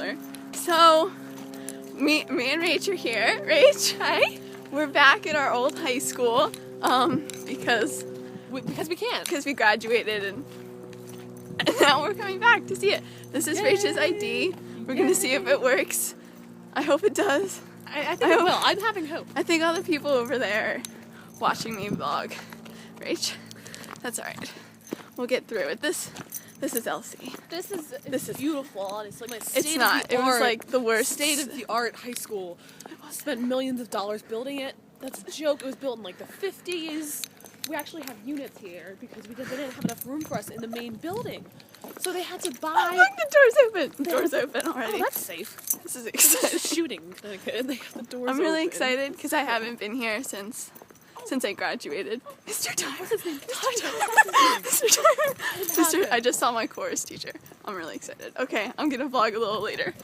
older. So, me and Rach are here. Rach, hi. We're back at our old high school because we can. Because we graduated and now we're coming back to see it. This is Rach's ID. We're going to see if it works. I hope it does. I think it will. I'm having hope. I think all the people over there are watching me vlog. Rach, that's alright. We'll get through it. This is Elsie. This is beautiful, honestly. It's not. It was like the worst. State-of-the-art high school. Spent millions of dollars building it. That's a joke. It was built in like the 50s. We actually have units here because they didn't have enough room for us in the main building. So they had to buy... Oh, look, the door's open. The door's open already. Oh, that's safe. This is exciting. Shooting. And they have the doors I'm really open. excited because I haven't been here since I graduated. Mr. Tyler. What's his name? Mr. Tyler. I just saw my chorus teacher. I'm really excited. Okay, I'm gonna vlog a little later.